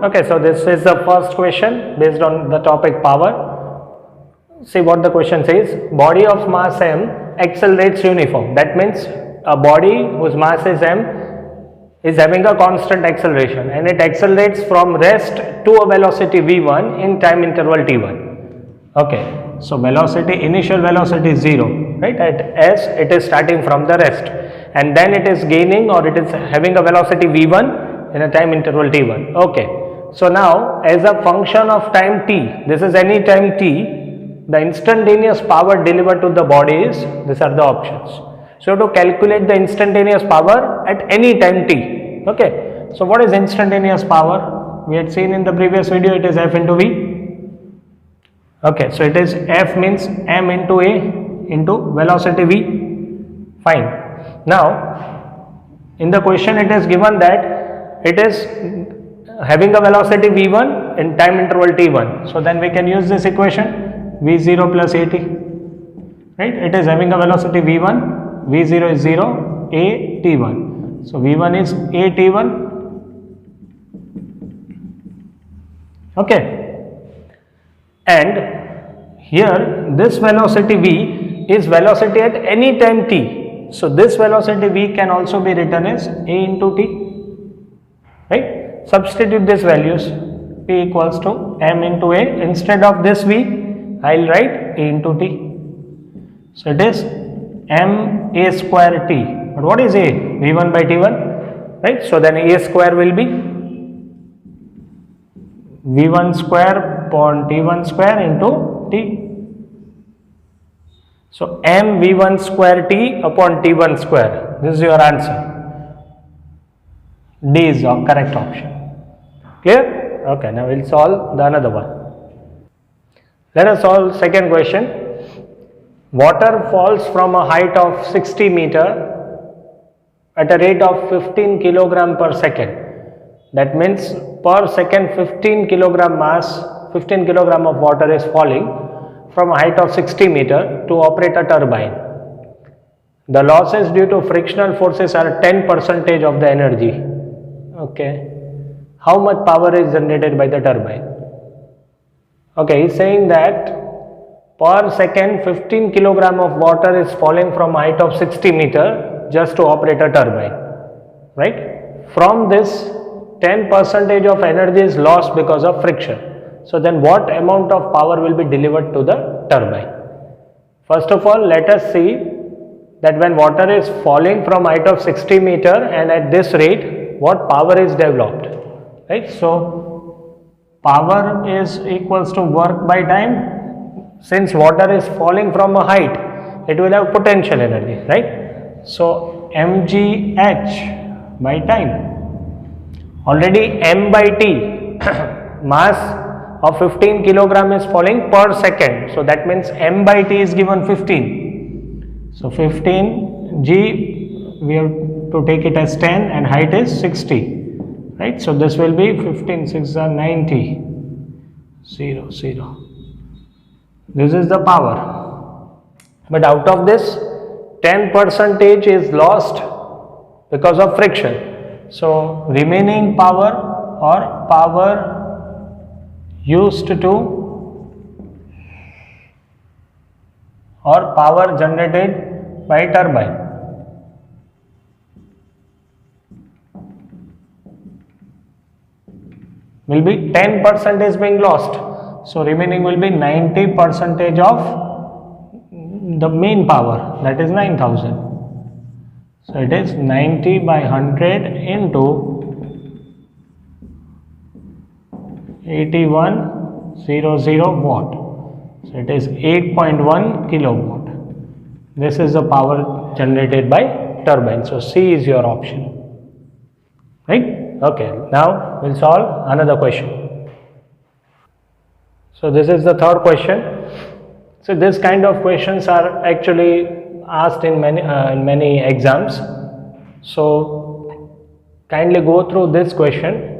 Okay, so this is the first question based on the topic power. See what the question says. Body of mass m accelerates uniform. That means a body whose mass is m is having a constant acceleration and it accelerates from rest to a velocity v1 in time interval t1. Okay, so velocity, initial velocity is 0, right? At s it is starting from the rest and then it is gaining or it is having a velocity v1 in a time interval t1. Okay, so now as a function of time t, this is any time t, the instantaneous power delivered to the body is, these are the options. So to calculate the instantaneous power at any time t. Okay, so what is instantaneous power? We had seen in the previous video, it is F into V. Okay, so it is F means m into a into velocity v. Fine. Now in the question it is given that it is having a velocity v1 in time interval t1. So then we can use this equation v0 plus at, right? It is having a velocity v1, v0 is 0, a t1. So v1 is a t1. Okay, and here this velocity v is velocity at any time t. So this velocity v can also be written as a into t, right? Substitute these values, p equals to m into a. Instead of this v, I will write a into t. So it is m a square t. But what is a? v1 by t1, right? So then a square will be v1 square upon t1 square into t. So m v1 square t upon t1 square. This is your answer. D is the correct option. Clear? Okay, now we will solve the another one. Let us solve second question. Water falls from a height of 60 meter at a rate of 15 kilogram per second. That means per second 15 kilogram mass, 15 kilogram of water is falling from a height of 60 meter to operate a turbine. The losses due to frictional forces are 10% of the energy. Okay. How much power is generated by the turbine? Okay, he is saying that per second 15 kilogram of water is falling from height of 60 meter just to operate a turbine, right? From this 10% of energy is lost because of friction. So then what amount of power will be delivered to the turbine? First of all, let us see that when water is falling from height of 60 meter and at this rate, what power is developed, right? So power is equals to work by time. Since water is falling from a height, it will have potential energy, right? So mgh by time. Already m by t, mass of 15 kilogram is falling per second. So that means m by t is given 15. So 15 g, we have to take it as 10 and height is 60. Right, so this will be 15, 6 are 90, 0, 0. This is the power. But out of this, 10% is lost because of friction. So remaining power or power used to or power generated by turbine. Will be 10% is being lost. So remaining will be 90% of the main power, that is 9000. So it is 90 by 100 into 8100 watt. So it is 8.1 kilowatt. This is the power generated by turbine. So C is your option, right? Okay, now we'll solve another question. So this is the third question. So this kind of questions are actually asked in many exams. So kindly go through this question,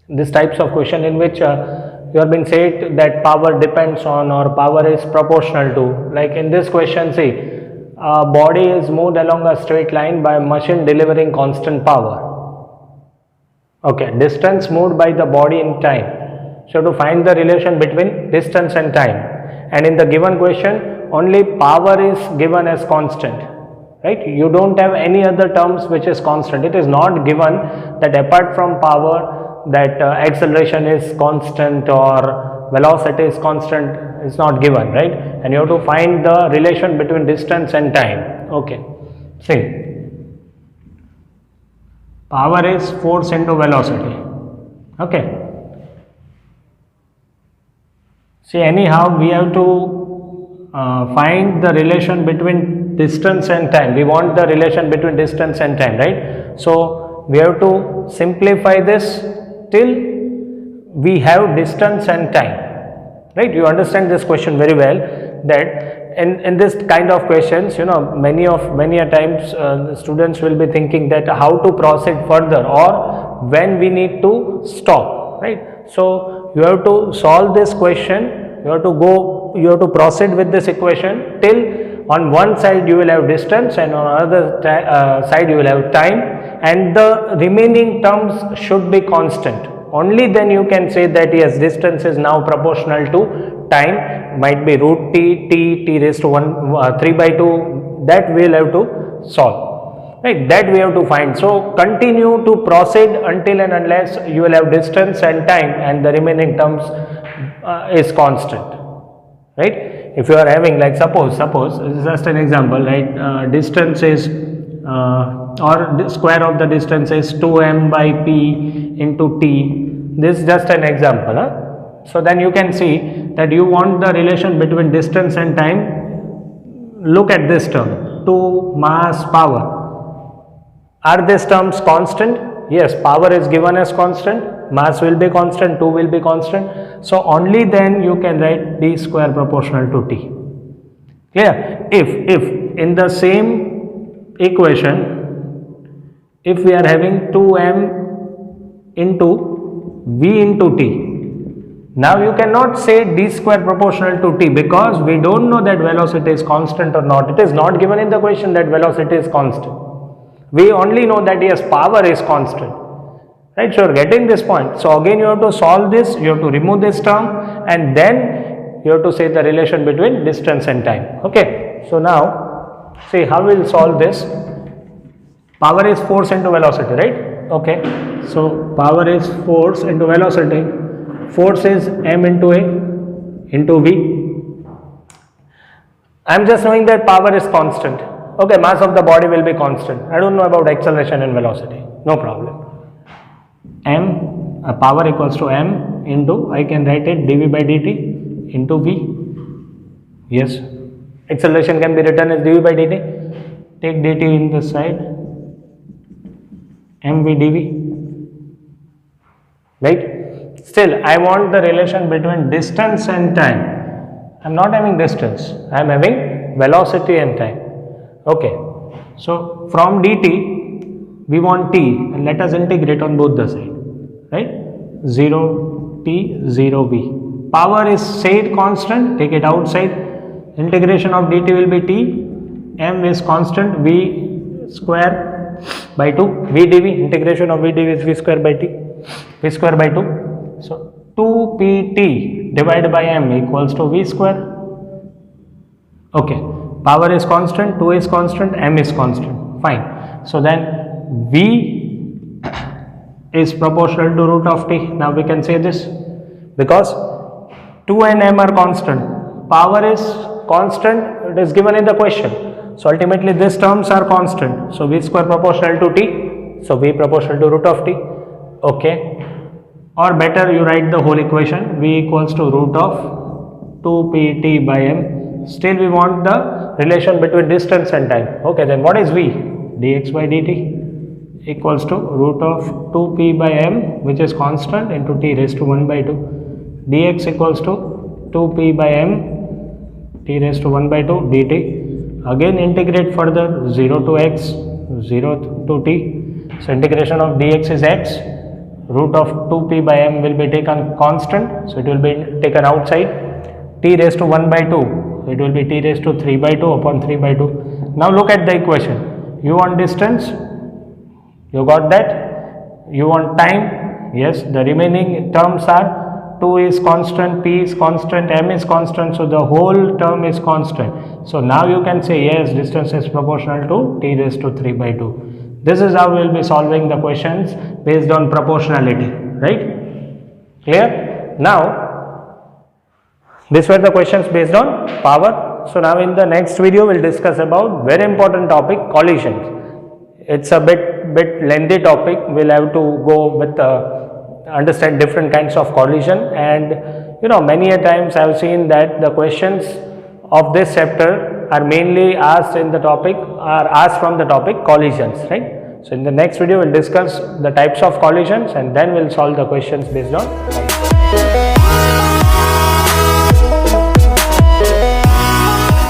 these types of question in which you have been said that power depends on or power is proportional to. Like in this question, see, a body is moved along a straight line by a machine delivering constant power. Okay, distance moved by the body in time. So to find the relation between distance and time, and in the given question only power is given as constant, right? You don't have any other terms which is constant. It is not given that apart from power that acceleration is constant or velocity is constant. Is not given, right? And you have to find the relation between distance and time. Okay, see. Power is force into velocity. Okay. See, anyhow, we have to find the relation between distance and time. We want the relation between distance and time, right? So, we have to simplify this till we have distance and time, right? You understand this question very well, that in this kind of questions, many a times the students will be thinking that how to proceed further or when we need to stop, right? So you have to solve this question, you have to proceed with this equation till on one side you will have distance and on another side you will have time, and the remaining terms should be constant. Only then you can say that yes, distance is now proportional to time, might be root t raised to 3 by 2, that we will have to solve, right? That we have to find. So continue to proceed until and unless you will have distance and time and the remaining terms is constant, right? If you are having, like, suppose this is just an example, right? Distance is or the square of the distance is 2m by p into t. This is just an example. So then you can see that you want the relation between distance and time. Look at this term, 2 mass power. Are these terms constant? Yes, power is given as constant, mass will be constant, 2 will be constant. So only then you can write d square proportional to t. Clear? If in the same equation, if we are having 2m into v into t, now you cannot say d square proportional to t because we don't know that velocity is constant or not. It is not given in the question that velocity is constant. We only know that yes, power is constant, right? So you are getting this point. So again you have to solve this, you have to remove this term, and then you have to say the relation between distance and time. Okay, so now see how we will solve this. Power is force into velocity, right? Okay, so power is force into velocity. Force is m into a into v. I am just knowing that power is constant. Okay, mass of the body will be constant. I don't know about acceleration and velocity. No problem. M power equals to m into, I can write it dv by dt into v. Yes, acceleration can be written as dv by dt. Take dt in this side, mv dv, right? Still I want the relation between distance and time. I am not having distance, I am having velocity and time. Okay, so from dt we want t, and let us integrate on both the side, right? 0 t 0 v. Power is said constant, take it outside. Integration of dt will be t, m is constant, v square by 2, v dv, integration of v dv is v square by t, v square by 2. So 2 pt divided by m equals to v square. Okay, power is constant, 2 is constant, m is constant, fine. So then v is proportional to root of t. Now we can say this because 2 and m are constant, power is constant, it is given in the question. So ultimately these terms are constant. So v square proportional to t, so v proportional to root of t. Okay, or better you write the whole equation, v equals to root of 2 pt by m. Still we want the relation between distance and time. Okay, then what is v? dx by dt equals to root of 2p by m, which is constant, into t raised to 1 by 2. dx equals to 2p by m t raised to 1 by 2 dt. Again integrate further, 0 to x, 0 to t. So integration of dx is x. Root of 2p by m will be taken constant, so it will be taken outside. T raised to 1 by 2, it will be t raised to 3 by 2 upon 3 by 2. Now look at the equation. You want distance, you got that. You want time? Yes. The remaining terms are 2 is constant, p is constant, m is constant, so the whole term is constant. So now you can say yes, distance is proportional to t raised to 3 by 2. This is how we will be solving the questions based on proportionality, right? Clear? Now, these were the questions based on power. So now in the next video, we'll discuss about very important topic, collisions. It's a bit lengthy topic. We'll have to go with understand different kinds of collision, and many a times I've seen that the questions of this chapter are mainly asked in the topic, are asked from the topic collisions, right? So in the next video we'll discuss the types of collisions, and then we'll solve the questions based on